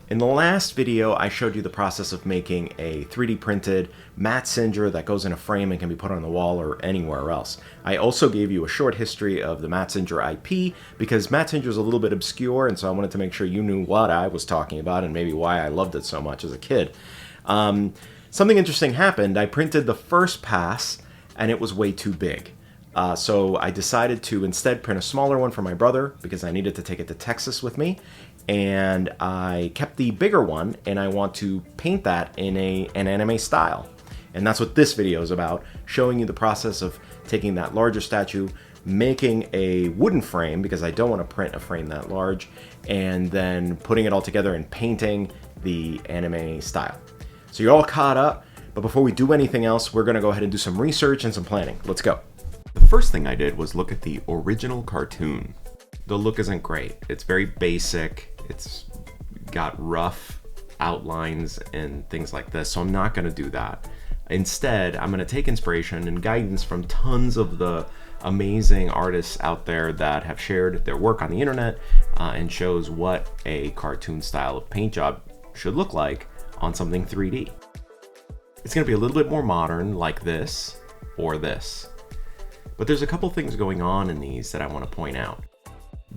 In the last video, I showed you the process of making a 3D printed Mazinger that goes in a frame and can be put on the wall or anywhere else. I also gave you a short history of the Mazinger IP because Mazinger is a little bit obscure, and so I wanted to make sure you knew what I was talking about and maybe why I loved it so much as a kid. Something interesting happened. I printed the first pass and it was way too big. So I decided to instead print a smaller one for my brother because I needed to take it to Texas with me. And I kept the bigger one and I want to paint that in an anime style. And that's what this video is about, showing you the process of taking that larger statue, making a wooden frame because I don't want to print a frame that large, and then putting it all together and painting the anime style. So you're all caught up, but before we do anything else, we're going to go ahead and do some research and some planning. Let's go. The first thing I did was look at the original cartoon. The look isn't great. It's very basic. It's got rough outlines and things like this, so I'm not going to do that. Instead, I'm going to take inspiration and guidance from tons of the amazing artists out there that have shared their work on the internet and shows what a cartoon style of paint job should look like on something 3D. It's going to be a little bit more modern, like this or this. But there's a couple things going on in these that I want to point out.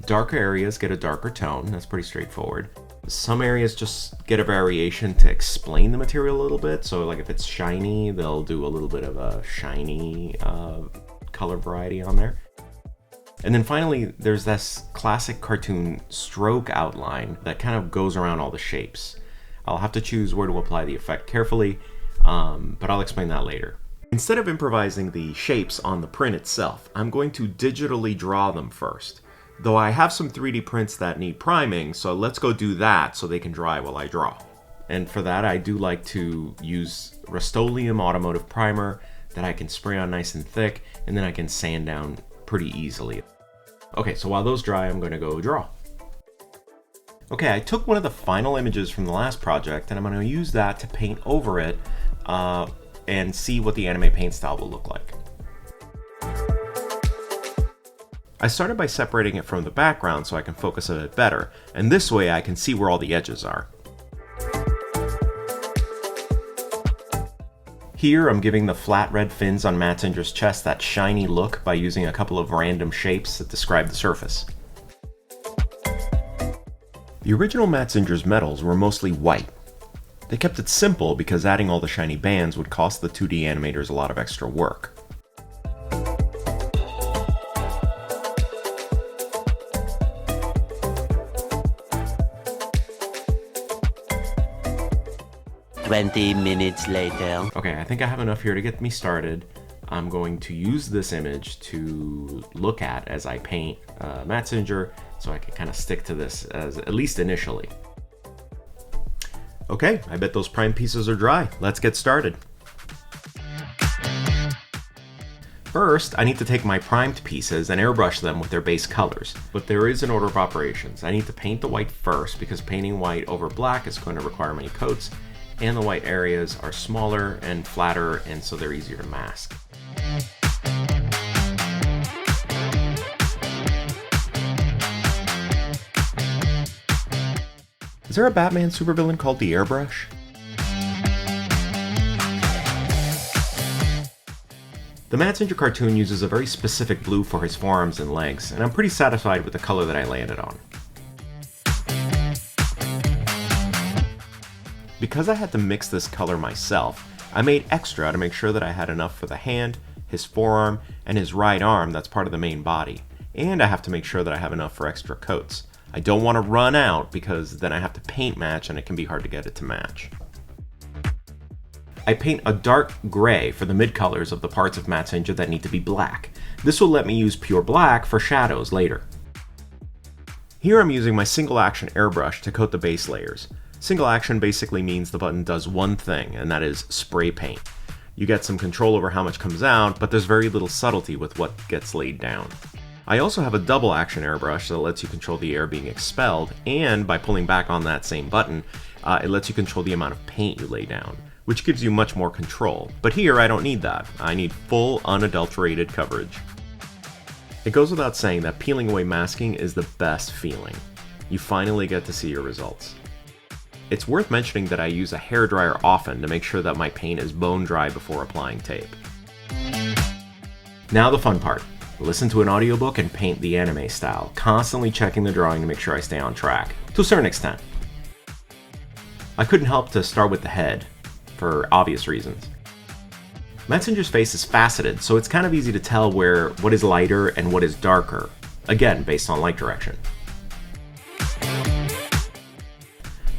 Darker areas get a darker tone, that's pretty straightforward. Some areas just get a variation to explain the material a little bit, so like if it's shiny, they'll do a little bit of a shiny color variety on there. And then finally, there's this classic cartoon stroke outline that kind of goes around all the shapes. I'll have to choose where to apply the effect carefully, but I'll explain that later. Instead of improvising the shapes on the print itself, I'm going to digitally draw them first. Though I have some 3D prints that need priming, so let's go do that so they can dry while I draw. And for that, I do like to use Rust-Oleum Automotive Primer that I can spray on nice and thick, and then I can sand down pretty easily. Okay, so while those dry, I'm going to go draw. Okay, I took one of the final images from the last project, and I'm going to use that to paint over it and see what the anime paint style will look like. I started by separating it from the background so I can focus a bit better, and this way I can see where all the edges are. Here I'm giving the flat red fins on Mazinger's chest that shiny look by using a couple of random shapes that describe the surface. The original Mazinger's medals were mostly white. They kept it simple because adding all the shiny bands would cost the 2D animators a lot of extra work. "20 minutes later." Okay, I think I have enough here to get me started. I'm going to use this image to look at as I paint Mazinger, so I can kind of stick to this as at least initially. Okay, I bet those prime pieces are dry. Let's get started. First, I need to take my primed pieces and airbrush them with their base colors, but there is an order of operations. I need to paint the white first because painting white over black is going to require many coats, and the white areas are smaller and flatter, and so they're easier to mask. Is there a Batman supervillain called the Airbrush? The Mazinger cartoon uses a very specific blue for his forearms and legs, and I'm pretty satisfied with the color that I landed on. Because I had to mix this color myself, I made extra to make sure that I had enough for the hand, his forearm, and his right arm that's part of the main body. And I have to make sure that I have enough for extra coats. I don't want to run out because then I have to paint match and it can be hard to get it to match. I paint a dark gray for the mid-colors of the parts of Mazinger that need to be black. This will let me use pure black for shadows later. Here I'm using my single action airbrush to coat the base layers. Single action basically means the button does one thing, and that is spray paint. You get some control over how much comes out, but there's very little subtlety with what gets laid down. I also have a double action airbrush that lets you control the air being expelled, and by pulling back on that same button, it lets you control the amount of paint you lay down, which gives you much more control. But here I don't need that. I need full unadulterated coverage. It goes without saying that peeling away masking is the best feeling. You finally get to see your results. It's worth mentioning that I use a hairdryer often to make sure that my paint is bone dry before applying tape. Now the fun part. Listen to an audiobook and paint the anime style, constantly checking the drawing to make sure I stay on track, to a certain extent. I couldn't help to start with the head, for obvious reasons. Mazinger's face is faceted, so it's kind of easy to tell what is lighter and what is darker, again based on light direction.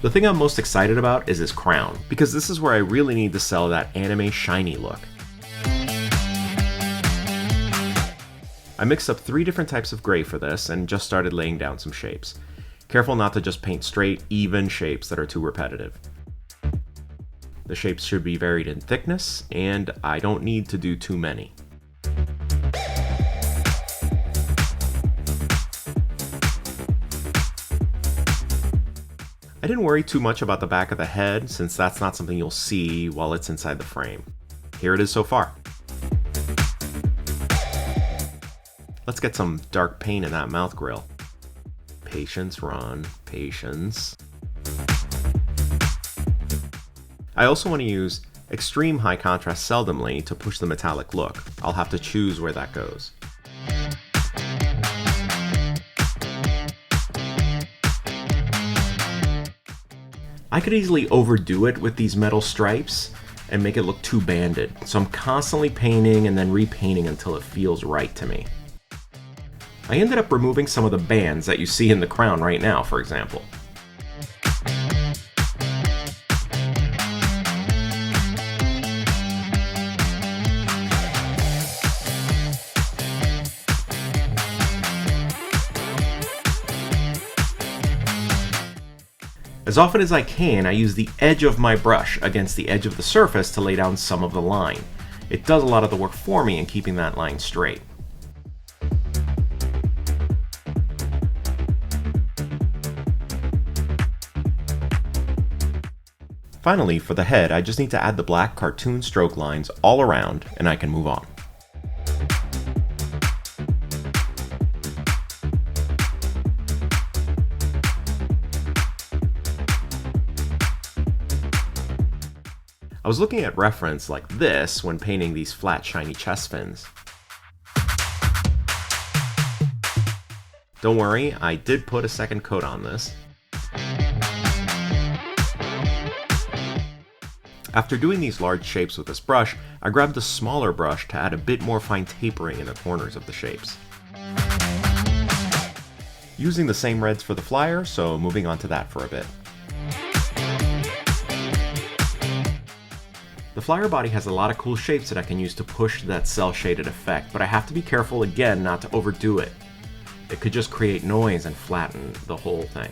The thing I'm most excited about is his crown, because this is where I really need to sell that anime shiny look. I mixed up 3 different types of gray for this and just started laying down some shapes. Careful not to just paint straight, even shapes that are too repetitive. The shapes should be varied in thickness, and I don't need to do too many. I didn't worry too much about the back of the head, since that's not something you'll see while it's inside the frame. Here it is so far. Let's get some dark paint in that mouth grill. Patience, Ron, patience. I also want to use extreme high contrast seldomly to push the metallic look. I'll have to choose where that goes. I could easily overdo it with these metal stripes and make it look too banded, so I'm constantly painting and then repainting until it feels right to me. I ended up removing some of the bands that you see in the crown right now, for example. As often as I can, I use the edge of my brush against the edge of the surface to lay down some of the line. It does a lot of the work for me in keeping that line straight. Finally, for the head, I just need to add the black cartoon stroke lines all around, and I can move on. I was looking at reference like this when painting these flat, shiny chest fins. Don't worry, I did put a second coat on this. After doing these large shapes with this brush, I grabbed a smaller brush to add a bit more fine tapering in the corners of the shapes. Using the same reds for the flyer, so moving on to that for a bit. The flyer body has a lot of cool shapes that I can use to push that cel-shaded effect, but I have to be careful again not to overdo it. It could just create noise and flatten the whole thing.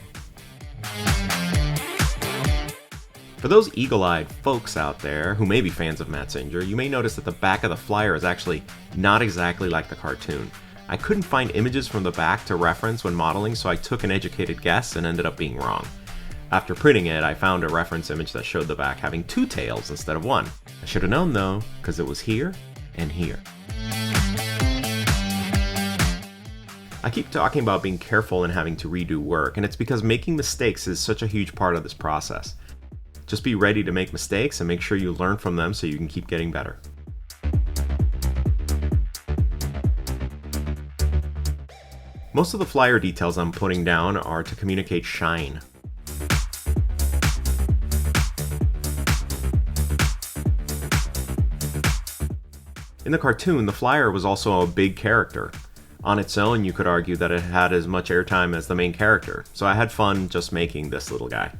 For those eagle-eyed folks out there who may be fans of Mazinger, you may notice that the back of the flyer is actually not exactly like the cartoon. I couldn't find images from the back to reference when modeling, so I took an educated guess and ended up being wrong. After printing it, I found a reference image that showed the back having 2 tails instead of 1. I should have known though, because it was here and here. I keep talking about being careful and having to redo work, and it's because making mistakes is such a huge part of this process. Just be ready to make mistakes and make sure you learn from them so you can keep getting better. Most of the flyer details I'm putting down are to communicate shine. In the cartoon, the flyer was also a big character. On its own, you could argue that it had as much airtime as the main character, so I had fun just making this little guy.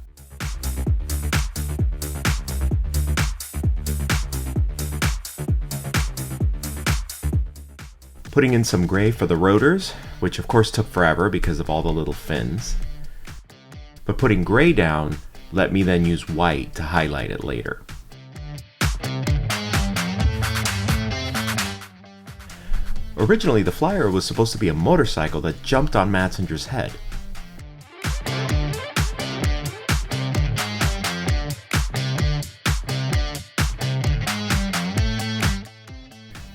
Putting in some gray for the rotors, which of course took forever because of all the little fins. But putting gray down let me then use white to highlight it later. Originally, the flyer was supposed to be a motorcycle that jumped on Mazinger's head.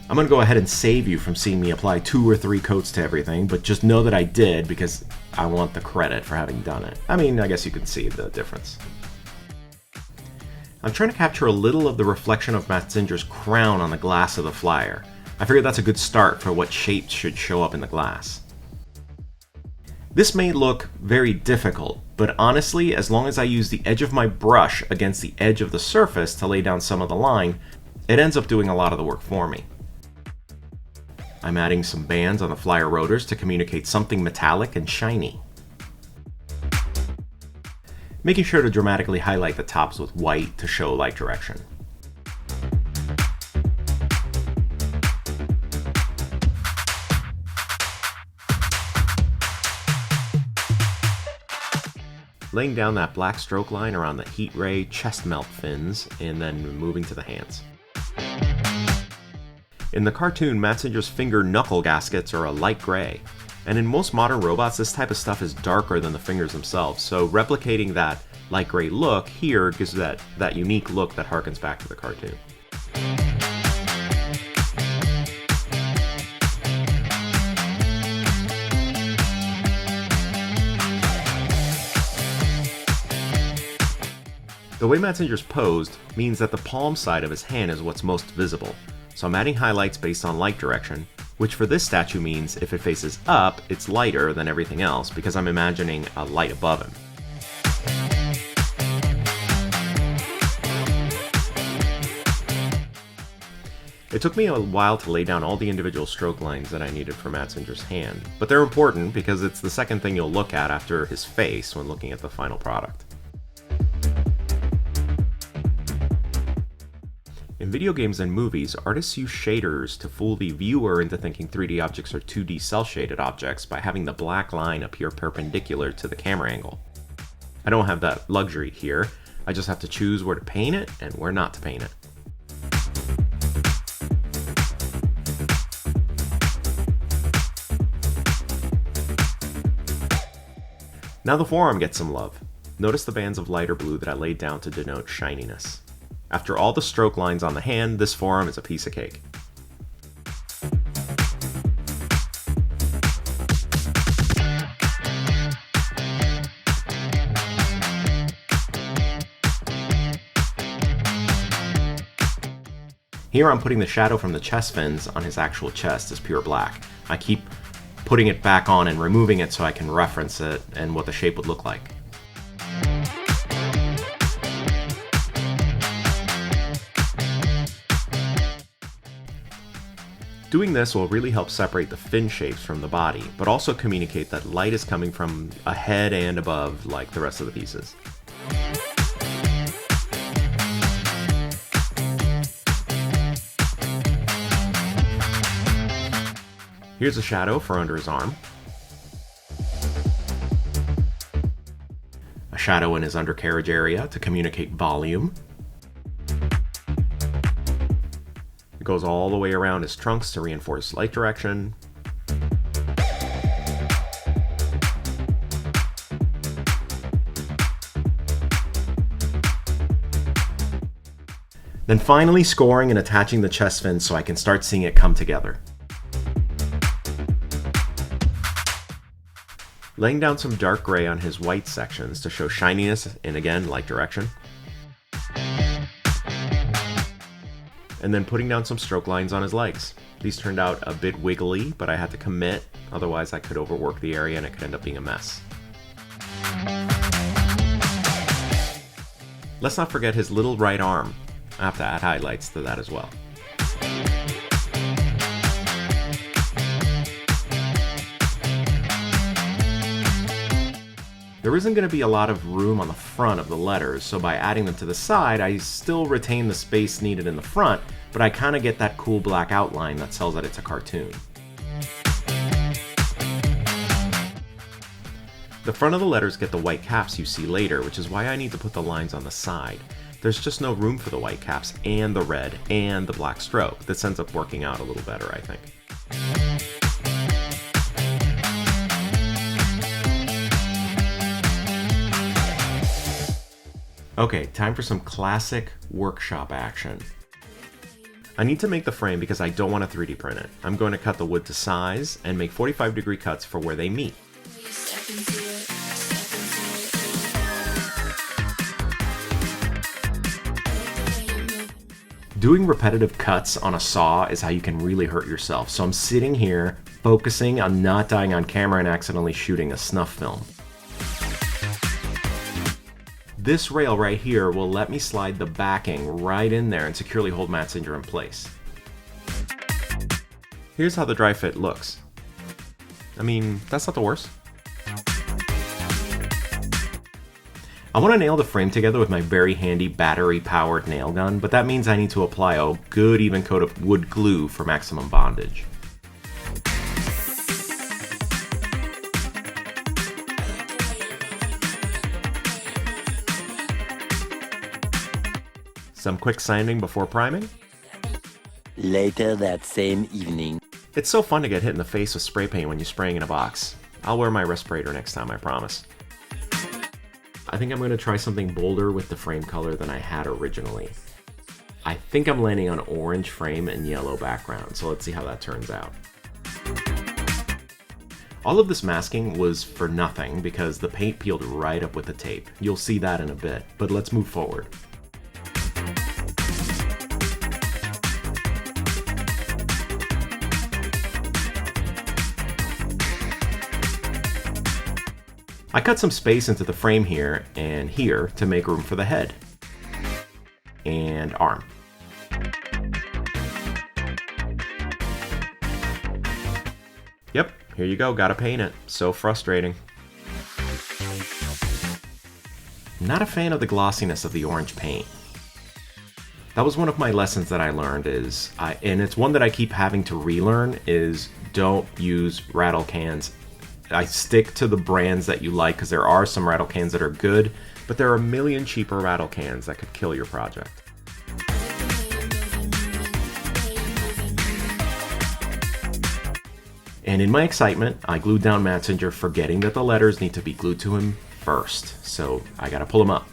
I'm gonna go ahead and save you from seeing me apply 2 or 3 coats to everything, but just know that I did because I want the credit for having done it. I mean, I guess you can see the difference. I'm trying to capture a little of the reflection of Mazinger's crown on the glass of the flyer. I figured that's a good start for what shapes should show up in the glass. This may look very difficult, but honestly, as long as I use the edge of my brush against the edge of the surface to lay down some of the line, it ends up doing a lot of the work for me. I'm adding some bands on the flyer rotors to communicate something metallic and shiny. Making sure to dramatically highlight the tops with white to show light direction. Laying down that black stroke line around the heat ray chest melt fins, and then moving to the hands. In the cartoon, Mazinger's finger knuckle gaskets are a light gray, and in most modern robots this type of stuff is darker than the fingers themselves, so replicating that light gray look here gives that unique look that harkens back to the cartoon. The way Mazinger's posed means that the palm side of his hand is what's most visible, so I'm adding highlights based on light direction, which for this statue means if it faces up, it's lighter than everything else because I'm imagining a light above him. It took me a while to lay down all the individual stroke lines that I needed for Mazinger's hand, but they're important because it's the second thing you'll look at after his face when looking at the final product. In video games and movies, artists use shaders to fool the viewer into thinking 3D objects are 2D cel-shaded objects by having the black line appear perpendicular to the camera angle. I don't have that luxury here, I just have to choose where to paint it and where not to paint it. Now the forearm gets some love. Notice the bands of lighter blue that I laid down to denote shininess. After all the stroke lines on the hand, this forearm is a piece of cake. Here I'm putting the shadow from the chest fins on his actual chest as pure black. I keep putting it back on and removing it so I can reference it and what the shape would look like. Doing this will really help separate the fin shapes from the body, but also communicate that light is coming from ahead and above like the rest of the pieces. Here's a shadow for under his arm. A shadow in his undercarriage area to communicate volume. It goes all the way around his trunks to reinforce light direction. Then finally scoring and attaching the chest fin so I can start seeing it come together. Laying down some dark gray on his white sections to show shininess and again, light direction. And then putting down some stroke lines on his legs. These turned out a bit wiggly, but I had to commit, otherwise I could overwork the area and it could end up being a mess. Let's not forget his little right arm. I have to add highlights to that as well. There isn't going to be a lot of room on the front of the letters, so by adding them to the side, I still retain the space needed in the front, but I kind of get that cool black outline that tells that it's a cartoon. The front of the letters get the white caps you see later, which is why I need to put the lines on the side. There's just no room for the white caps and the red and the black stroke. This ends up working out a little better, I think. Okay, time for some classic workshop action. I need to make the frame because I don't want to 3D print it. I'm going to cut the wood to size and make 45-degree cuts for where they meet. Doing repetitive cuts on a saw is how you can really hurt yourself. So I'm sitting here focusing on not dying on camera and accidentally shooting a snuff film. This rail right here will let me slide the backing right in there and securely hold Mazinger in place. Here's how the dry fit looks. I mean, that's not the worst. I want to nail the frame together with my very handy battery-powered nail gun, but that means I need to apply a good even coat of wood glue for maximum bondage. Some quick sanding before priming. Later that same evening. It's so fun to get hit in the face with spray paint when you're spraying in a box. I'll wear my respirator next time, I promise. I think I'm going to try something bolder with the frame color than I had originally. I think I'm landing on orange frame and yellow background, so let's see how that turns out. All of this masking was for nothing because the paint peeled right up with the tape. You'll see that in a bit, but let's move forward. I cut some space into the frame here and here to make room for the head and arm. Yep, here you go, gotta paint it. So frustrating. Not a fan of the glossiness of the orange paint. That was one of my lessons that I learned and it's one that I keep having to relearn, is don't use rattle cans. I stick to the brands that you like because there are some rattle cans that are good, but there are a million cheaper rattle cans that could kill your project. And in my excitement, I glued down Mazinger, forgetting that the letters need to be glued to him first. So I gotta pull them up.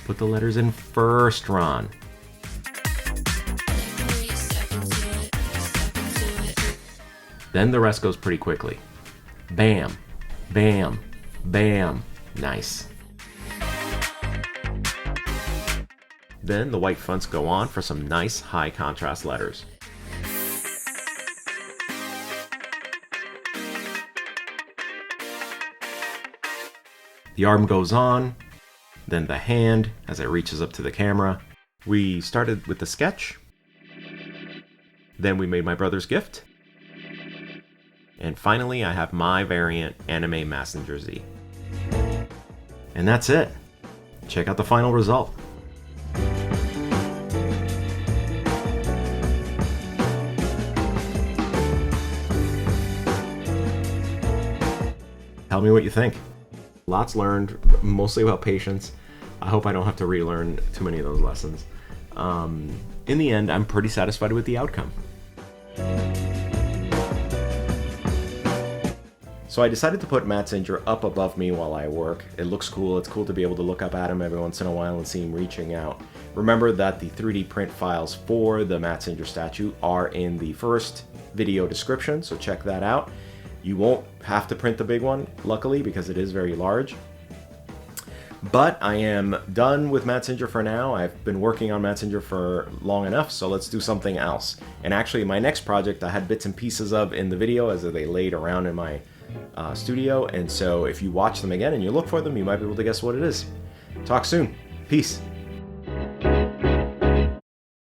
Put the letters in first, Ron. Then the rest goes pretty quickly. Bam, bam, bam. Nice. Then the white fonts go on for some nice high contrast letters. The arm goes on, then the hand as it reaches up to the camera. We started with the sketch. Then we made my brother's gift. And finally, I have my variant anime Mazinger Z. And that's it. Check out the final result. Tell me what you think. Lots learned, mostly about patience. I hope I don't have to relearn too many of those lessons. In the end, I'm pretty satisfied with the outcome. So I decided to put Mazinger up above me while I work. It looks cool. It's cool to be able to look up at him every once in a while and see him reaching out. Remember that the 3D print files for the Mazinger statue are in the first video description, so check that out. You won't have to print the big one, luckily, because it is very large. But I am done with Mazinger for now. I've been working on Mazinger for long enough, so let's do something else. And actually, my next project I had bits and pieces of in the video as they laid around in my studio, and so if you watch them again and you look for them, you might be able to guess what it is. Talk soon. Peace.